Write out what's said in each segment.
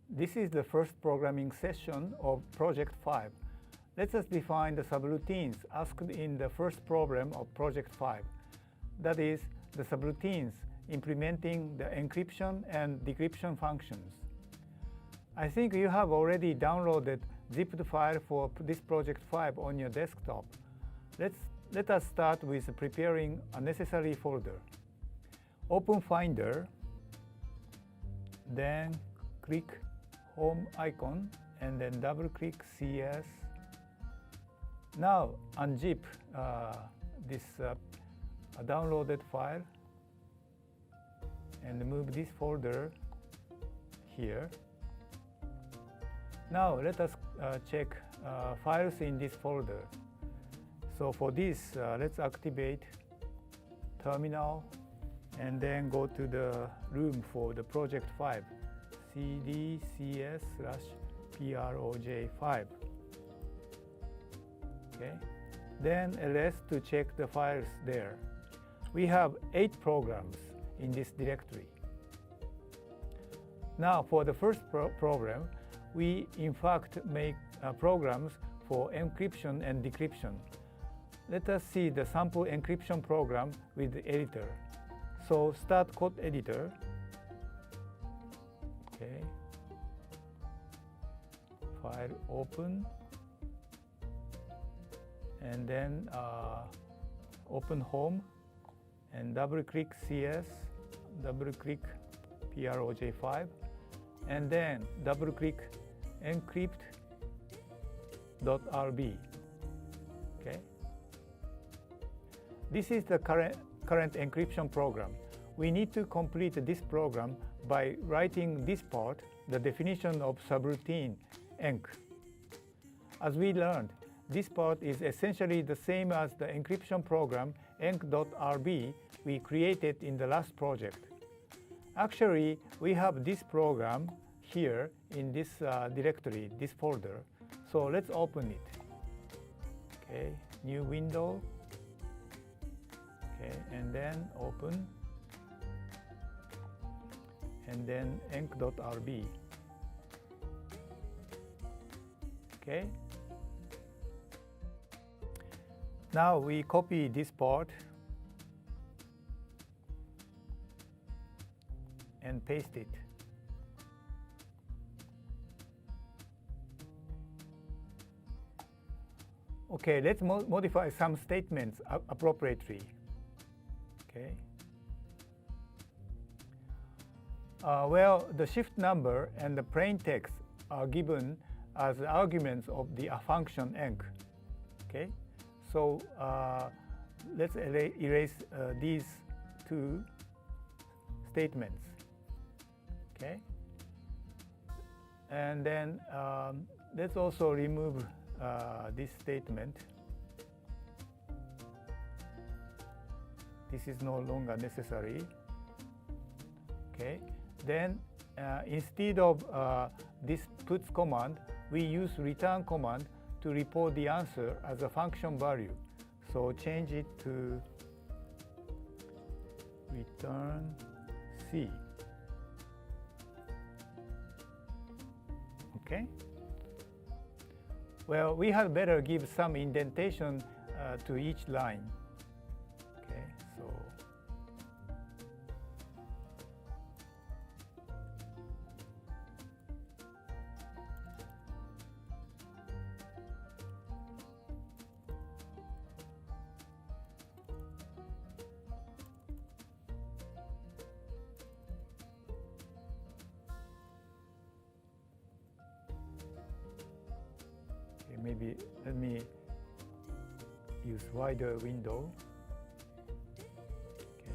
This is the first programming session of Project 5. Let us define the subroutines asked in the first problem of Project 5. That is, the subroutines implementing the encryption and decryption functions. I think you have already downloaded zipped file for this Project 5 on your desktop. Let us start with preparing a necessary folder. Open Finder, then click Home icon, and then double-click CS. Now unzip this downloaded file and move this folder here. Now let us check files in this folder. So for this, let's activate terminal and then go to the room for the Project 5, cdcs/proj5. Okay. Then ls to check the files there. We have 8 programs in this directory. Now for the first program, we in fact make programs for encryption and decryption. Let us see the sample encryption program with the editor. So start code editor. Okay. File open. And then open home and double-click CS, double-click proj5, and then double-click encrypt.rb. Okay. This is the current encryption program. We need to complete this program by writing this part, the definition of subroutine enc. As we learned, this part is essentially the same as the encryption program enc.rb we created in the last project. Actually, we have this program here in this directory, this folder. So let's open it. Okay, new window. Okay, and then open. And then enc.rb. Okay. Now we copy this part and paste it. Okay, let's modify some statements appropriately. Okay. Well, the shift number and the plain text are given as arguments of the function enc. Okay. So let's erase these 2 statements. Okay. And then let's also remove this statement. This is no longer necessary. Okay. Then instead of this puts command, we use return command to report the answer as a function value. So change it to return C. Okay. Well, we had better give some indentation to each line. Okay, so maybe let me use wider window. Okay.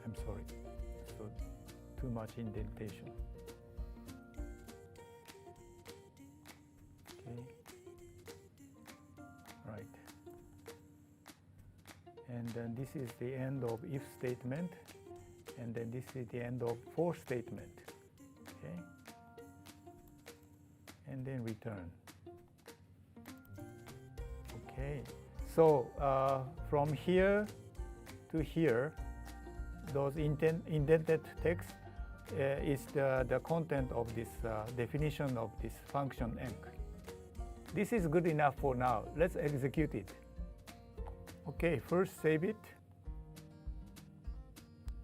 I'm sorry, so too much indentation. Okay. Right. And then this is the end of if statement, and then this is the end of for statement. Okay. And then return. Okay. So from here to here, those indented text is the content of this definition of this function enc. This is good enough for now. Let's execute it. Okay, first save it.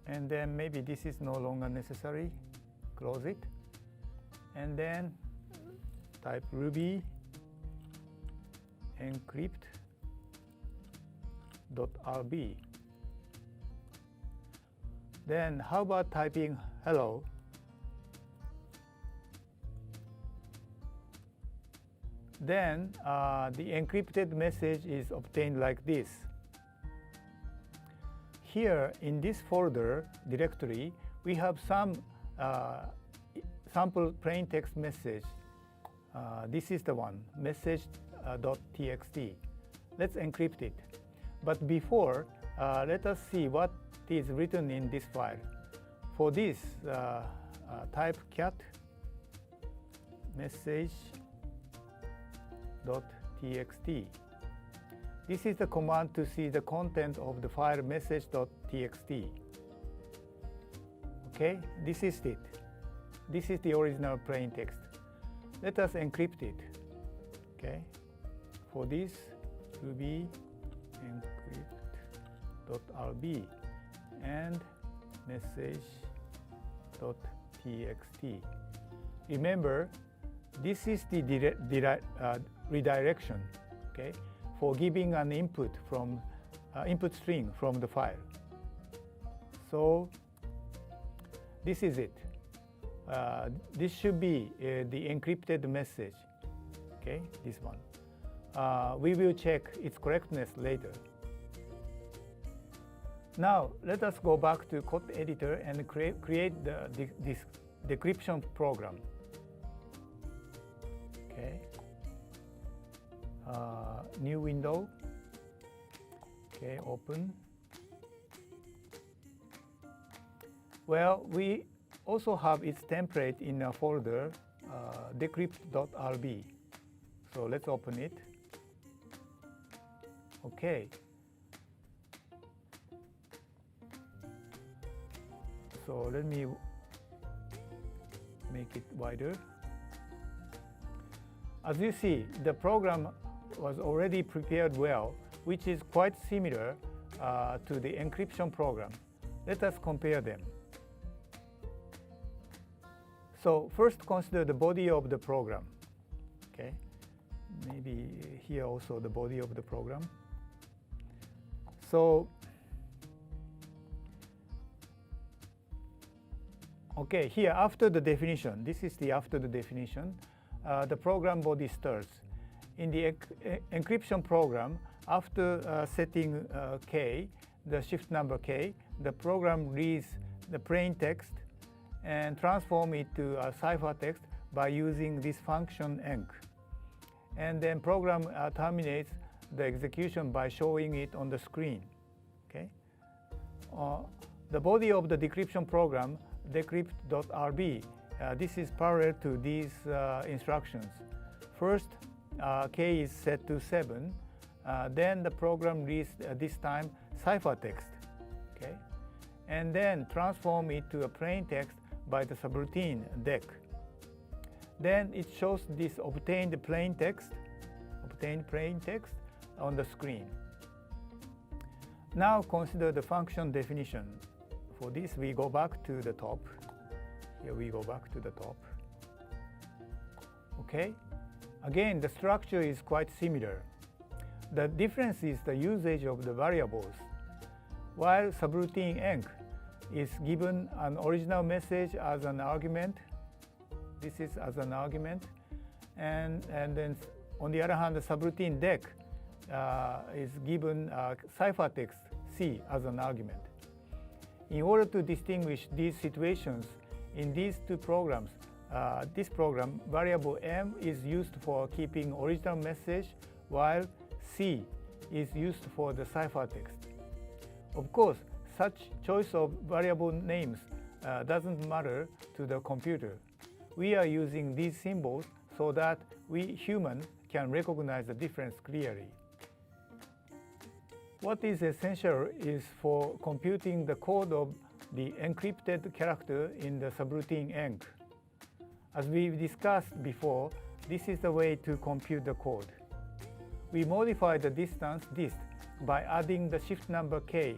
And then maybe this is no longer necessary. Close it. And then type Ruby encrypt.rb. Then how about typing hello? Then the encrypted message is obtained like this. Here in this folder directory, we have some sample plain text message. This is the one, message.txt. Let's encrypt it. But before, let us see what is written in this file. For this, type cat message.txt. This is the command to see the content of the file message.txt. Okay, this is it. This is the original plain text. Let us encrypt it. Okay, for this, Ruby encrypt.rb and message.txt. Remember, this is the redirection, okay, for giving an input from input string from the file. So this is it. This should be the encrypted message. Okay, this one. We will check its correctness later. Now let us go back to code editor and create this decryption program. Okay. New window. Okay, open. Well, we also have its template in a folder, decrypt.rb. So let's open it. Okay. So let me make it wider. As you see, the program was already prepared well, which is quite similar to the encryption program. Let us compare them. So first consider the body of the program. Okay, maybe here also the body of the program. So okay, here after the definition, this is the after the definition, the program body starts. In the encryption program, after setting K, the shift number K, the program reads the plain text and transform it to a ciphertext by using this function enc. And then program terminates the execution by showing it on the screen. Okay. The body of the decryption program, decrypt.rb, this is parallel to these instructions. First, K is set to 7. Then the program reads this time ciphertext. Okay, and then transform it to a plain text by the subroutine dec. Then it shows this obtained plain text on the screen. Now consider the function definition. For this, we go back to the top. Here we go back to the top. Okay. Again, the structure is quite similar. The difference is the usage of the variables. While subroutine enc is given an original message as an argument, this is as an argument, and then on the other hand, the subroutine dec is given ciphertext C as an argument. In order to distinguish these situations in these two programs, this program, variable m is used for keeping original message, while C is used for the ciphertext. Of course, such choice of variable names doesn't matter to the computer. We are using these symbols so that we humans can recognize the difference clearly. What is essential is for computing the code of the encrypted character in the subroutine enc. As we discussed before, this is the way to compute the code. We modify the distance dist by adding the shift number k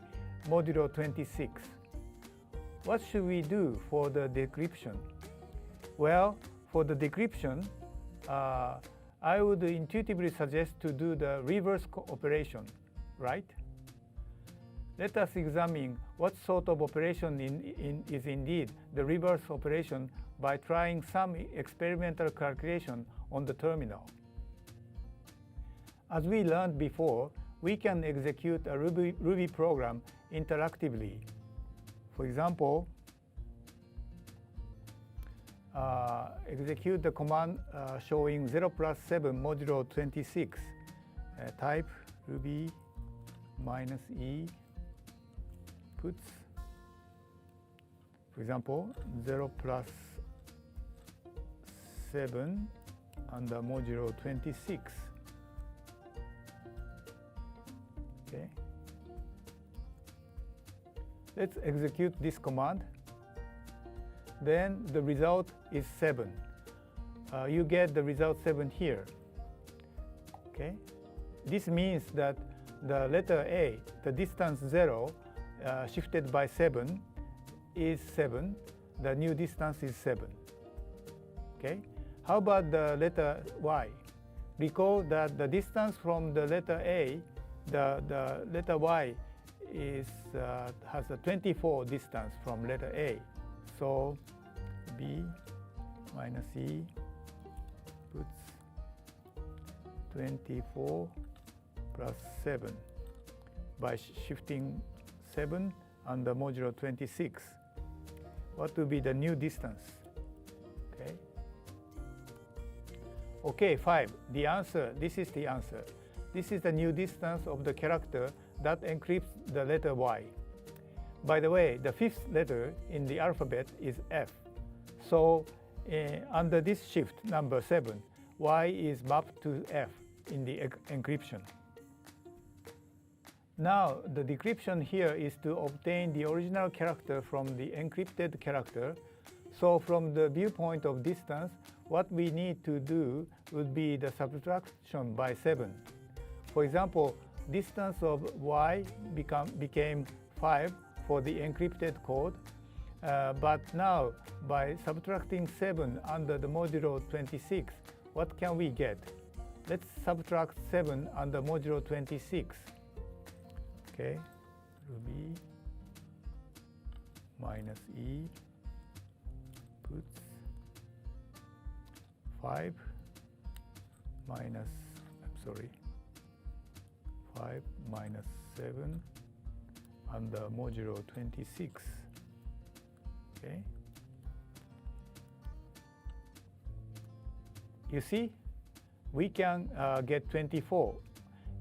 modulo 26. What should we do for the decryption? Well, for the decryption, I would intuitively suggest to do the reverse operation, right? Let us examine what sort of operation is indeed the reverse operation by trying some experimental calculation on the terminal. As we learned before, we can execute a Ruby program interactively. For example, execute the command showing 0 plus 7 modulo 26. Type ruby minus e puts, for example, 0 plus 7 under modulo 26. Okay. Let's execute this command. Then the result is 7. You get the result 7 here. Okay. This means that the letter A, the distance 0, shifted by 7 is 7. The new distance is 7. Okay. How about the letter Y? Recall that the distance from the letter A, the letter Y has a 24 distance from letter A. So B minus E puts 24 plus 7 by shifting 7 under modulo 26. What will be the new distance? Okay. Okay, 5. The answer, this is the answer. This is the new distance of the character that encrypts the letter Y. By the way, the fifth letter in the alphabet is F. So under this shift number 7, Y is mapped to F in the encryption. Now, the decryption here is to obtain the original character from the encrypted character. So from the viewpoint of distance, what we need to do would be the subtraction by 7. For example, distance of Y became 5 for the encrypted code, but now by subtracting 7 under the modulo 26, what can we get? Let's subtract 7 under modulo 26. Okay, ruby minus E puts 5 minus, 5 minus 7 under modulo 26. Okay. You see, we can get 24.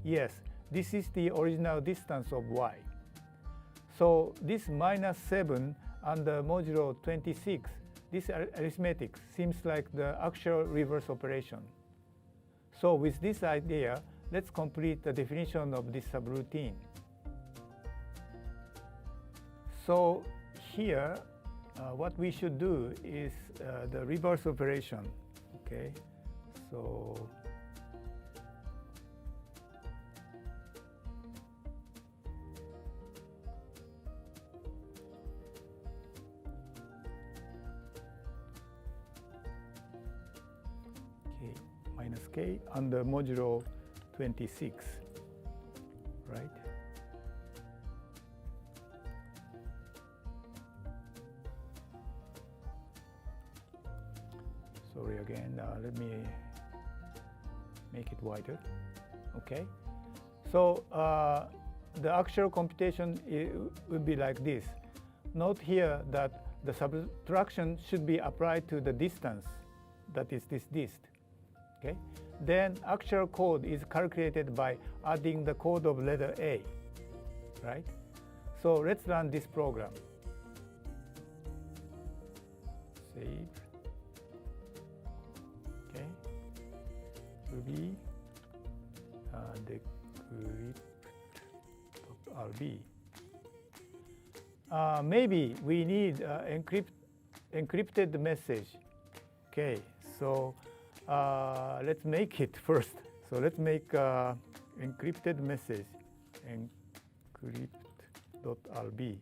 Yes, this is the original distance of Y. So this minus 7 under modulo 26, this arithmetic seems like the actual reverse operation. So with this idea, let's complete the definition of this subroutine. So here, what we should do is the reverse operation. Okay, so minus k under modulo 26, right? Sorry again, let me make it wider. Okay, so the actual computation would be like this. Note here that the subtraction should be applied to the distance, that is this dist. Okay, then actual code is calculated by adding the code of letter A, right? So let's run this program. Save. Okay. Ruby decrypt.rb. maybe we need encrypted message. Okay, so let's make it first. So let's make encrypted message, encrypt.rb.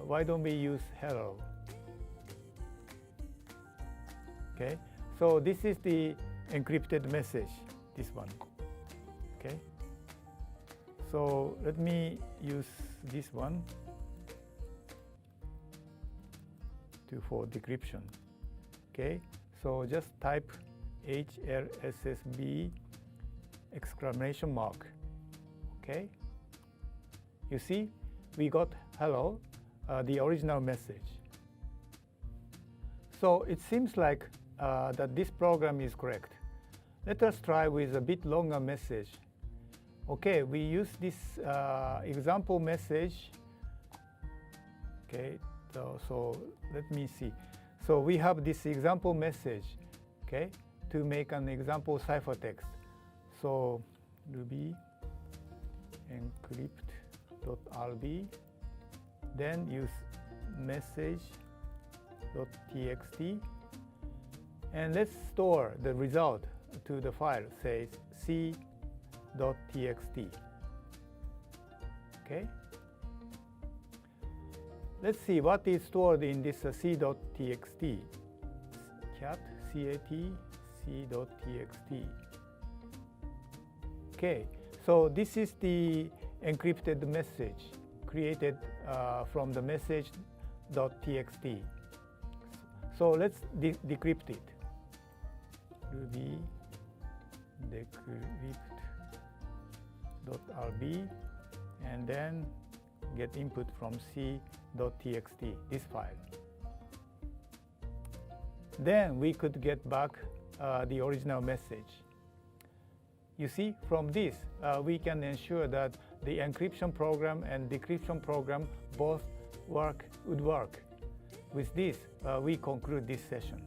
Why don't we use hello? Okay, so this is the encrypted message, this one. Okay, so let me use this one for decryption. Okay, so just type HLSSB exclamation mark. Okay, you see we got hello, the original message. So it seems like that this program is correct. Let us try with a bit longer message. Okay, we use this example message. Okay, so let me see. So we have this example message, okay, to make an example ciphertext. So Ruby encrypt.rb, then use message.txt, and let's store the result to the file, says c.txt. Okay. Let's see what is stored in this c.txt. cat c.txt. Okay, so this is the encrypted message created from the message.txt. So let's decrypt it. Ruby decrypt.rb, and then get input from c.txt, this file. Then we could get back the original message. You see, from this, we can ensure that the encryption program and decryption program both would work. With this, we conclude this session.